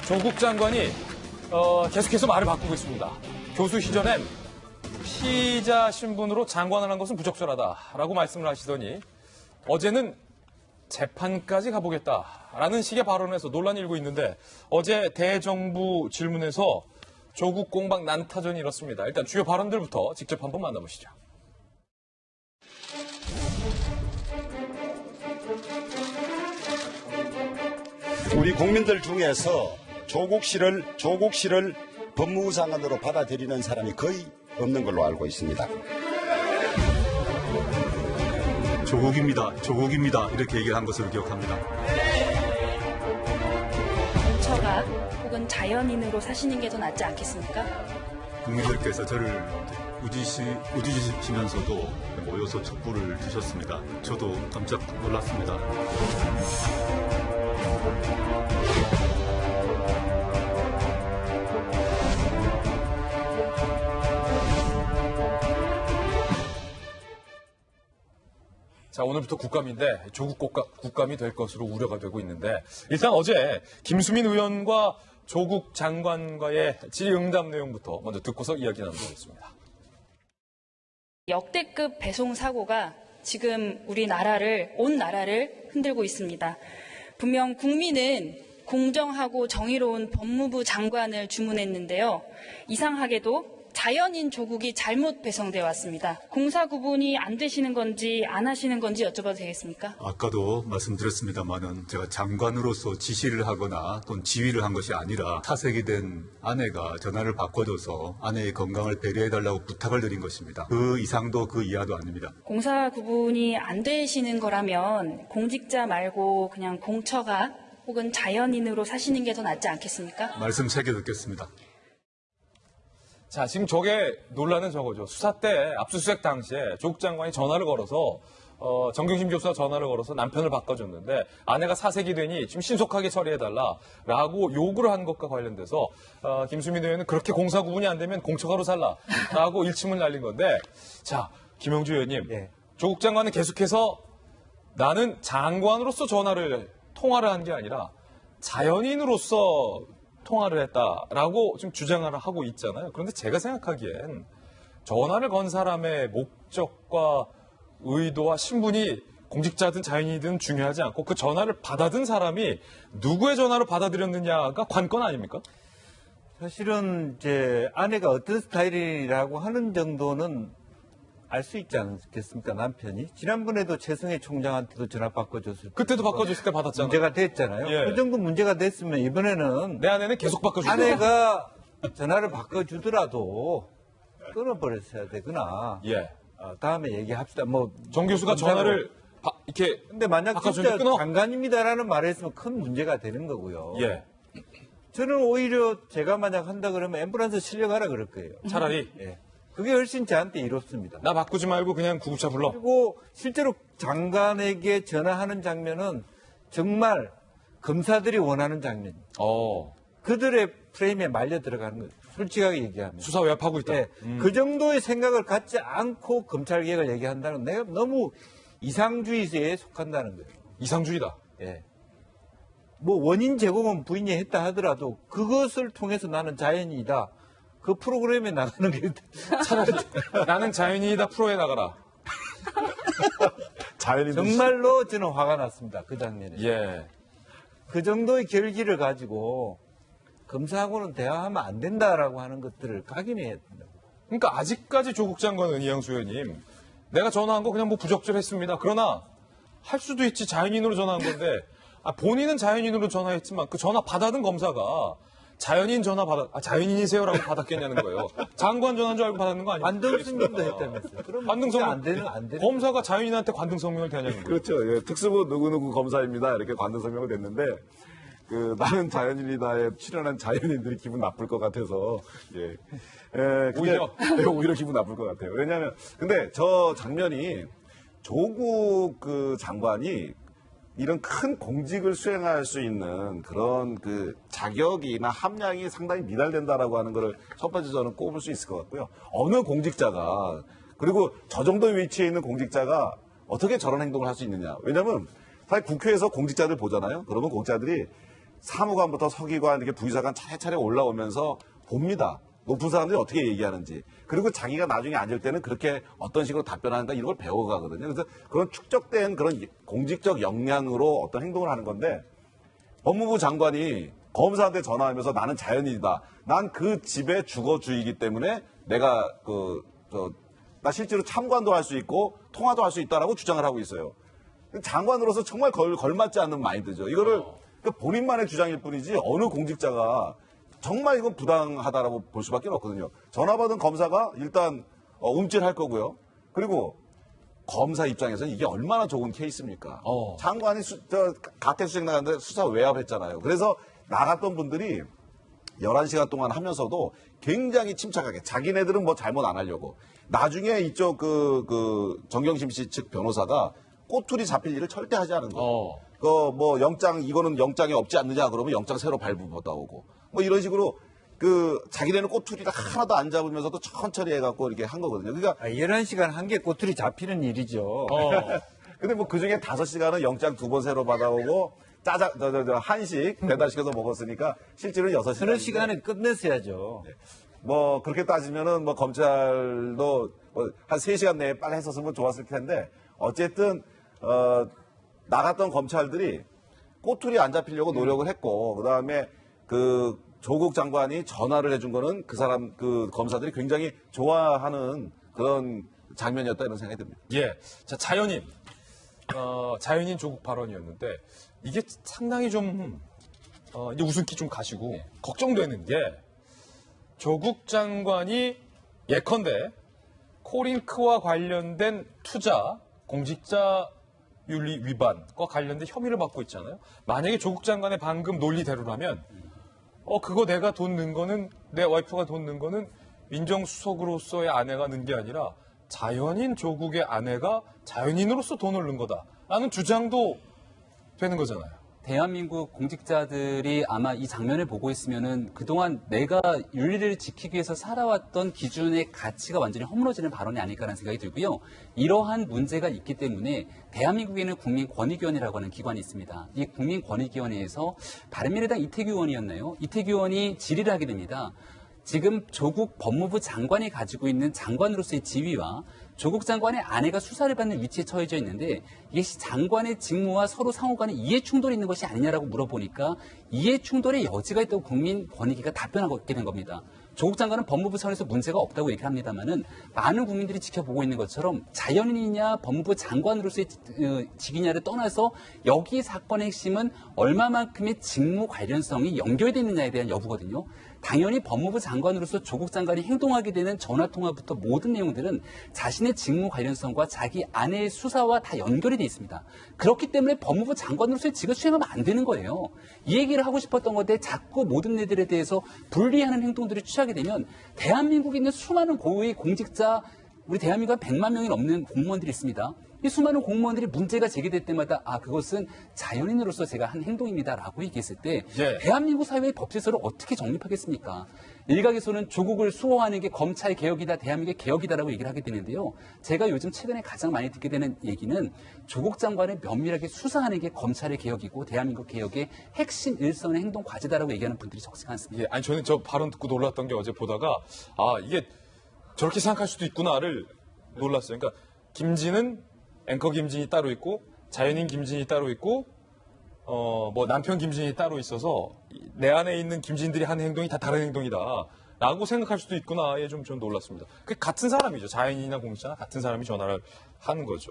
조국 장관이 계속해서 말을 바꾸고 있습니다. 교수 시절엔 피의자 신분으로 장관을 한 것은 부적절하다라고 말씀을 하시더니 어제는 재판까지 가보겠다라는 식의 발언을 해서 논란이 일고 있는데 어제 대정부 질문에서 조국 공방 난타전이 일었습니다. 일단 주요 발언들부터 직접 한번 만나보시죠. 우리 국민들 중에서 조국 씨를 법무부 장관으로 받아들이는 사람이 거의 없는 걸로 알고 있습니다. 조국입니다. 이렇게 얘기를 한 것으로 기억합니다. 공처가 혹은 자연인으로 사시는 게 더 낫지 않겠습니까? 국민들께서 저를 우지시면서도 모여서 촛불을 드셨습니다. 저도 깜짝 놀랐습니다. 자, 오늘부터 국감인데 조국 국감이 될 것으로 우려가 되고 있는데 일단 어제 김수민 의원과 조국 장관과의 질의응답 내용부터 먼저 듣고서 이야기 나눠보겠습니다. 역대급 배송 사고가 지금 온 나라를 흔들고 있습니다. 분명 국민은 공정하고 정의로운 법무부 장관을 주문했는데요. 이상하게도 자연인 조국이 잘못 배송되어 왔습니다. 공사 구분이 안 되시는 건지 안 하시는 건지 여쭤봐도 되겠습니까? 아까도 말씀드렸습니다만은 제가 장관으로서 지시를 하거나 또는 지휘를 한 것이 아니라 사색이 된 아내가 전화를 바꿔줘서 아내의 건강을 배려해달라고 부탁을 드린 것입니다. 그 이상도 그 이하도 아닙니다. 공사 구분이 안 되시는 거라면 공직자 말고 그냥 공처가 혹은 자연인으로 사시는 게 더 낫지 않겠습니까? 말씀 새겨 듣겠습니다. 자, 지금 저게 논란은 저거죠. 수사 때 압수수색 당시에 조국 장관이 전화를 걸어서 정경심 교수가 전화를 걸어서 남편을 바꿔줬는데 아내가 사색이 되니 좀 신속하게 처리해달라라고 요구를 한 것과 관련돼서 김수민 의원은 그렇게 공사 구분이 안 되면 공처가로 살라라고 일침을 날린 건데 자, 김영주 의원님, 조국 장관은 계속해서 나는 장관으로서 통화를 한 게 아니라 자연인으로서 통화를 했다라고 지금 주장을 하고 있잖아요. 그런데 제가 생각하기엔 전화를 건 사람의 목적과 의도와 신분이 공직자든 자연인이든 중요하지 않고 그 전화를 받아든 사람이 누구의 전화를 받아들였느냐가 관건 아닙니까? 사실은 이제 아내가 어떤 스타일이라고 하는 정도는 알 수 있지 않겠습니까, 남편이? 지난번에도 최승혜 총장한테도 전화 바꿔줬을 때. 그때도 바꿔줬을 때 받았잖아요. 문제가 됐잖아요. 예. 그 정도 문제가 됐으면 이번에는 내 아내는 계속 바꿔주고 아내가 전화를 바꿔주더라도 끊어버렸어야 되구나. 예. 다음에 얘기합시다. 정 교수가 전화를 이렇게 근데 만약 바꿔주는데 진짜 끊어? 장관입니다라는 말을 했으면 큰 문제가 되는 거고요. 예. 저는 오히려 제가 만약 한다 그러면 앰뷸런스 실려가라 그럴 거예요. 차라리 예. 그게 훨씬 저한테 이롭습니다. 나 바꾸지 말고 그냥 구급차 불러. 그리고 실제로 장관에게 전화하는 장면은 정말 검사들이 원하는 장면입니다. 그들의 프레임에 말려 들어가는 거죠. 솔직하게 얘기하면. 수사 외압하고 있다. 네, 그 정도의 생각을 갖지 않고 검찰 개혁을 얘기한다는 내가 너무 이상주의에 속한다는 거예요. 이상주의다. 예. 원인 제공은 부인이 했다 하더라도 그것을 통해서 나는 자연이다. 그 프로그램에 나가는 게 차라리 나는 자연인이다 프로에 나가라. 정말로 저는 화가 났습니다. 그 장면에. 예. 그 정도의 결기를 가지고 검사하고는 대화하면 안 된다라고 하는 것들을 각인해야 된다. 그러니까 아직까지 조국 장관은 이양수 의원님 내가 전화한 거 그냥 부적절했습니다. 그러나 할 수도 있지 자연인으로 전화한 건데 본인은 자연인으로 전화했지만 그 전화 받아든 검사가 자연인 전화 자연인이세요라고 받았겠냐는 거예요. 장관 전화인 줄 알고 받았는 거 아니에요? 관등성명도 했다면서요. 그럼 관등성명 안 되는 검사가 자연인한테 관등성명을 대냐는 거예요. 그렇죠. 예, 특수부 누구누구 검사입니다. 이렇게 관등성명을 냈는데 나는 자연인이다에 출연한 자연인들이 기분 나쁠 것 같아서 오히려 기분 나쁠 것 같아요. 왜냐하면 근데 저 장면이 조국 그 장관이 이런 큰 공직을 수행할 수 있는 그런 그 자격이나 함량이 상당히 미달된다라고 하는 거를 첫 번째 저는 꼽을 수 있을 것 같고요. 어느 공직자가 그리고 저 정도의 위치에 있는 공직자가 어떻게 저런 행동을 할 수 있느냐. 왜냐하면 사실 국회에서 공직자들 보잖아요. 그러면 공직자들이 사무관부터 서기관 이렇게 부의사관 차례차례 올라오면서 봅니다. 높은 사람들이 어떻게 얘기하는지. 그리고 자기가 나중에 앉을 때는 그렇게 어떤 식으로 답변하는가 이런 걸 배워가거든요. 그래서 그런 축적된 그런 공직적 역량으로 어떤 행동을 하는 건데 법무부 장관이 검사한테 전화하면서 나는 자연인이다. 난 그 집의 주거주이기 때문에 내가 나 실제로 참관도 할 수 있고 통화도 할 수 있다라고 주장을 하고 있어요. 장관으로서 정말 걸맞지 않는 마인드죠. 이거를 본인만의 주장일 뿐이지 어느 공직자가 정말 이건 부당하다라고 볼 수밖에 없거든요. 전화 받은 검사가 일단 움찔할 거고요. 그리고 검사 입장에서는 이게 얼마나 좋은 케이스입니까? 장관이 가택수색 나갔는데 수사 외압했잖아요. 그래서 나갔던 분들이 11시간 동안 하면서도 굉장히 침착하게 자기네들은 뭐 잘못 안 하려고 나중에 이쪽 정경심 씨 측 변호사가 꼬투리 잡힐 일을 절대 하지 않은 거예요. 뭐 이거는 영장에 없지 않느냐 그러면 영장 새로 발부받아 오고 뭐 이런 식으로 자기네는 꼬투리를 하나도 안 잡으면서도 천천히 해갖고 이렇게 한 거거든요. 그러니까 11시간 한 개 꼬투리 잡히는 일이죠. 근데 뭐 그중에 5시간은 영장 2번 새로 받아오고 한식 배달시켜서 먹었으니까 실제로는 6시간. 서너 시간에 끝냈어야죠. 뭐 그렇게 따지면은 뭐 검찰도 한 3시간 내에 빨리 했었으면 좋았을 텐데 어쨌든 나갔던 검찰들이 꼬투리 안 잡히려고 노력을 했고 그다음에 조국 장관이 전화를 해준 거는 그 검사들이 굉장히 좋아하는 그런 장면이었다 이런 생각이 듭니다. 예. 자, 자연인 조국 발언이었는데 이게 상당히 좀 이제 웃음기 좀 가시고 걱정되는 게 조국 장관이 예컨대 코링크와 관련된 투자 공직자윤리 위반과 관련된 혐의를 받고 있잖아요. 만약에 조국 장관의 방금 논리대로라면 그거 내가 돈 넣은 거는 내 와이프가 돈 넣은 거는 민정수석으로서의 아내가 넣은 게 아니라 자연인 조국의 아내가 자연인으로서 돈을 넣은 거다라는 주장도 되는 거잖아요. 대한민국 공직자들이 아마 이 장면을 보고 있으면은 그동안 내가 윤리를 지키기 위해서 살아왔던 기준의 가치가 완전히 허물어지는 발언이 아닐까라는 생각이 들고요. 이러한 문제가 있기 때문에 대한민국에는 국민권익위원회라고 하는 기관이 있습니다. 이 국민권익위원회에서 바른미래당 이태규 의원이었나요? 이태규 의원이 질의를 하게 됩니다. 지금 조국 법무부 장관이 가지고 있는 장관으로서의 지위와 조국 장관의 아내가 수사를 받는 위치에 처해져 있는데 이것이 장관의 직무와 서로 상호 간에 이해 충돌이 있는 것이 아니냐라고 물어보니까 이해 충돌의 여지가 있다고 국민권익위가 답변하고 있게 된 겁니다. 조국 장관은 법무부 차원에서 문제가 없다고 얘기를 합니다만은 많은 국민들이 지켜보고 있는 것처럼 자연인이냐 법무부 장관으로서의 직위냐를 떠나서 여기 사건의 핵심은 얼마만큼의 직무 관련성이 연결되어 있느냐에 대한 여부거든요. 당연히 법무부 장관으로서 조국 장관이 행동하게 되는 전화통화부터 모든 내용들은 자신의 직무 관련성과 자기 아내의 수사와 다 연결이 돼 있습니다. 그렇기 때문에 법무부 장관으로서의 직을 수행하면 안 되는 거예요. 이 얘기를 하고 싶었던 건데 자꾸 모든 일들에 대해서 분리하는 행동들을 취하게 되면 대한민국에 있는 수많은 고위 공직자, 우리 대한민국에 100만 명이 넘는 공무원들이 있습니다. 이 수많은 공무원들이 문제가 제기될 때마다 그것은 자연인으로서 제가 한 행동입니다라고 얘기했을 때 대한민국 사회의 법제서를 어떻게 정립하겠습니까? 일각에서는 조국을 수호하는 게 검찰 개혁이다, 대한민국의 개혁이다라고 얘기를 하게 되는데요. 제가 요즘 최근에 가장 많이 듣게 되는 얘기는 조국 장관을 면밀하게 수사하는 게 검찰의 개혁이고 대한민국 개혁의 핵심 일선의 행동 과제다라고 얘기하는 분들이 적지 않습니다. 아니 저는 저 발언 듣고 놀랐던 게 어제 보다가 이게 저렇게 생각할 수도 있구나를 놀랐어요. 그러니까 김진은 앵커 김진이 따로 있고 자연인 김진이 따로 있고 뭐 남편 김진이 따로 있어서 내 안에 있는 김진들이 하는 행동이 다 다른 행동이다라고 생각할 수도 있구나에 좀 놀랐습니다. 그 같은 사람이죠. 자연인이나 공직자나 같은 사람이 전화를 하는 거죠.